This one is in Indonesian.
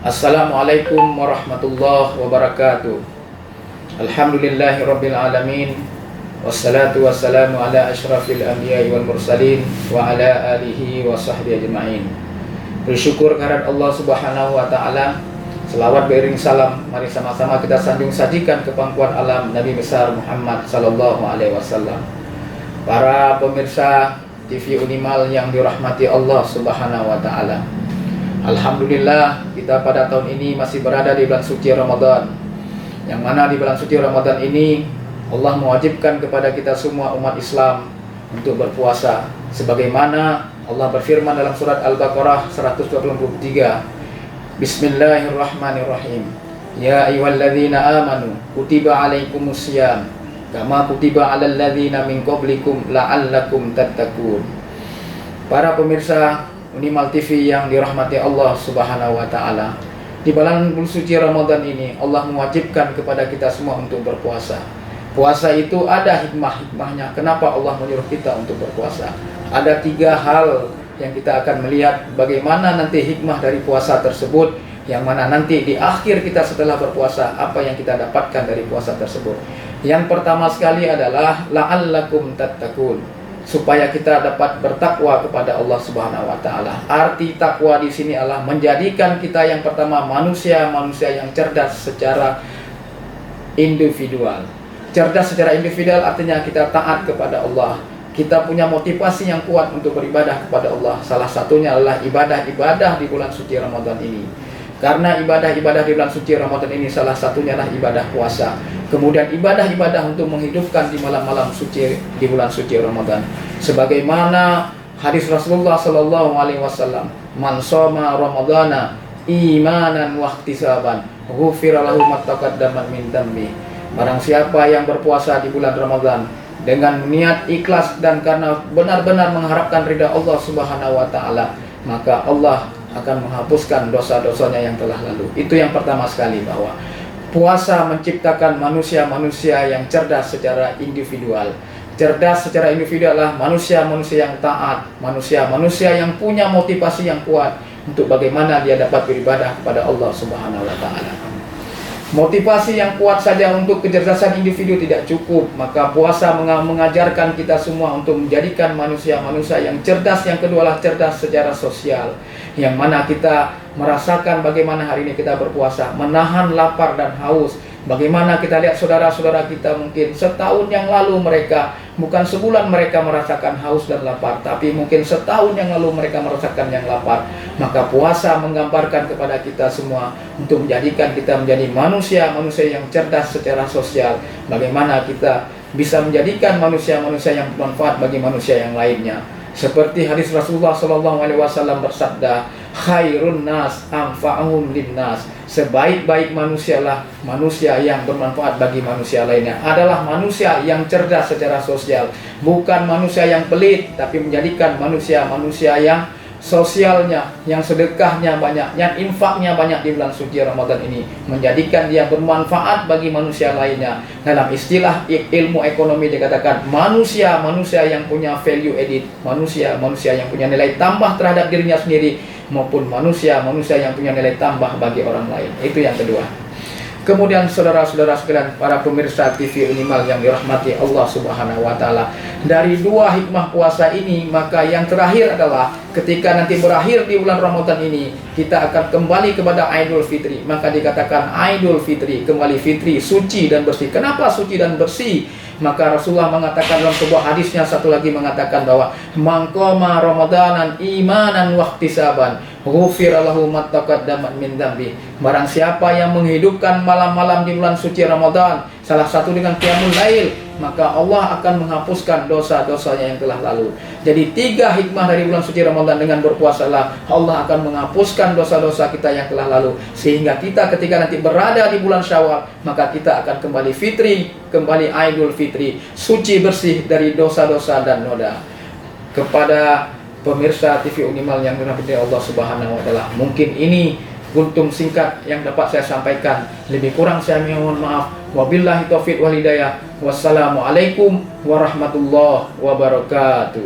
Assalamualaikum warahmatullahi wabarakatuh. Alhamdulillahirabbil alamin. Wassalatu wassalamu ala asyrafil anbiya'i wal mursalin wa ala alihi wa sahbihi ajma'in. Bersyukur kehadirat Allah Subhanahu wa taala. Selawat beriring salam, mari sama-sama kita sanjung sajikan ke pangkuan alam Nabi besar Muhammad sallallahu alaihi wasallam. Para pemirsa TV Unimal yang dirahmati Allah Subhanahu wa taala. Alhamdulillah, kita pada tahun ini masih berada di bulan suci Ramadan, yang mana di bulan suci Ramadan ini Allah mewajibkan kepada kita semua umat Islam untuk berpuasa, sebagaimana Allah berfirman dalam surat Al-Baqarah 123, Bismillahirrahmanirrahim. Ya ayyuhalladzina amanu kutiba alaikumusiyam kama kutiba alal ladzina min qablikum la'allakum tattaqun. Para pemirsa Unimal TV yang dirahmati Allah Subhanahu wa taala, di bulan suci Ramadan ini Allah mewajibkan kepada kita semua untuk berpuasa. Puasa itu ada hikmah-hikmahnya. Kenapa Allah menyuruh kita untuk berpuasa? Ada 3 hal yang kita akan melihat bagaimana nanti hikmah dari puasa tersebut, yang mana nanti di akhir kita setelah berpuasa apa yang kita dapatkan dari puasa tersebut. Yang pertama sekali adalah la'allakum tattaqun, supaya kita dapat bertakwa kepada Allah Subhanahu wa taala. Arti takwa di sini adalah menjadikan kita yang pertama manusia yang cerdas secara individual. Cerdas secara individual artinya kita taat kepada Allah. Kita punya motivasi yang kuat untuk beribadah kepada Allah. Salah satunya adalah ibadah-ibadah di bulan suci Ramadan ini. Karena ibadah-ibadah di bulan suci Ramadan ini salah satunya adalah ibadah puasa. Kemudian ibadah-ibadah untuk menghidupkan di malam-malam suci di bulan suci Ramadan. Sebagaimana hadis Rasulullah sallallahu alaihi wasallam, "Man shoma Ramadhana imanan wa ihtisaban, ghufira lahu ma taqaddama min dhanbi." Barang siapa yang berpuasa di bulan Ramadan dengan niat ikhlas dan karena benar-benar mengharapkan ridha Allah Subhanahu wa taala, maka Allah akan menghapuskan dosa-dosanya yang telah lalu. Itu yang pertama sekali, bahwa puasa menciptakan manusia-manusia yang cerdas secara individual. Cerdas secara individual adalah manusia-manusia yang taat, manusia-manusia yang punya motivasi yang kuat untuk bagaimana dia dapat beribadah kepada Allah Subhanahu wa taala. Motivasi yang kuat saja untuk kecerdasan individu tidak cukup, maka puasa mengajarkan kita semua untuk menjadikan manusia-manusia yang cerdas. Yang kedua adalah cerdas secara sosial, yang mana kita merasakan bagaimana hari ini kita berpuasa, menahan lapar dan haus. Bagaimana kita lihat saudara-saudara kita mungkin setahun yang lalu mereka, bukan sebulan mereka merasakan haus dan lapar, tapi mungkin setahun yang lalu mereka merasakan yang lapar. Maka puasa menggambarkan kepada kita semua untuk menjadikan kita menjadi manusia-manusia yang cerdas secara sosial. Bagaimana kita bisa menjadikan manusia-manusia yang bermanfaat bagi manusia yang lainnya. Seperti hadis Rasulullah SAW bersabda, khairun nas anfa'uhum linnas. Sebaik-baik manusialah manusia yang bermanfaat bagi manusia lainnya. Adalah manusia yang cerdas secara sosial, bukan manusia yang pelit, tapi menjadikan manusia-manusia yang sosialnya, yang sedekahnya banyak, yang infaknya banyak di bulan suci Ramadan ini, menjadikan dia bermanfaat bagi manusia lainnya. Dalam istilah ilmu ekonomi dikatakan manusia-manusia yang punya value added, manusia-manusia yang punya nilai tambah terhadap dirinya sendiri, maupun manusia-manusia yang punya nilai tambah bagi orang lain. Itu yang kedua. Kemudian saudara-saudara sekalian, para pemirsa TV Unimal yang dirahmati Allah Subhanahu wa taala, dari 2 hikmah puasa ini, maka yang terakhir adalah ketika nanti berakhir di bulan Ramadan ini, kita akan kembali kepada Idul Fitri. Maka dikatakan Idul Fitri, kembali fitri, suci dan bersih. Kenapa suci dan bersih? Maka Rasulullah mengatakan dalam sebuah hadisnya, satu lagi mengatakan bahwa man qama ramadanan imanan wa ihtisaban ghufira lahu ma taqaddama min dzambi. Barang siapa yang menghidupkan malam-malam di bulan suci Ramadan, salah satu dengan qiyamul lail, maka Allah akan menghapuskan dosa-dosanya yang telah lalu. Jadi 3 hikmah dari bulan suci Ramadan dengan berpuasalah, Allah akan menghapuskan dosa-dosa kita yang telah lalu, sehingga kita ketika nanti berada di bulan Syawal, maka kita akan kembali fitri, kembali Idul Fitri, suci bersih dari dosa-dosa dan noda. Kepada pemirsa TV Unimal yang dirahmati Allah Subhanahu wa taala, mungkin ini guntung singkat yang dapat saya sampaikan. Lebih kurang saya mohon maaf. Wabillahi taufiq wal hidayah. Wassalamualaikum warahmatullahi wabarakatuh.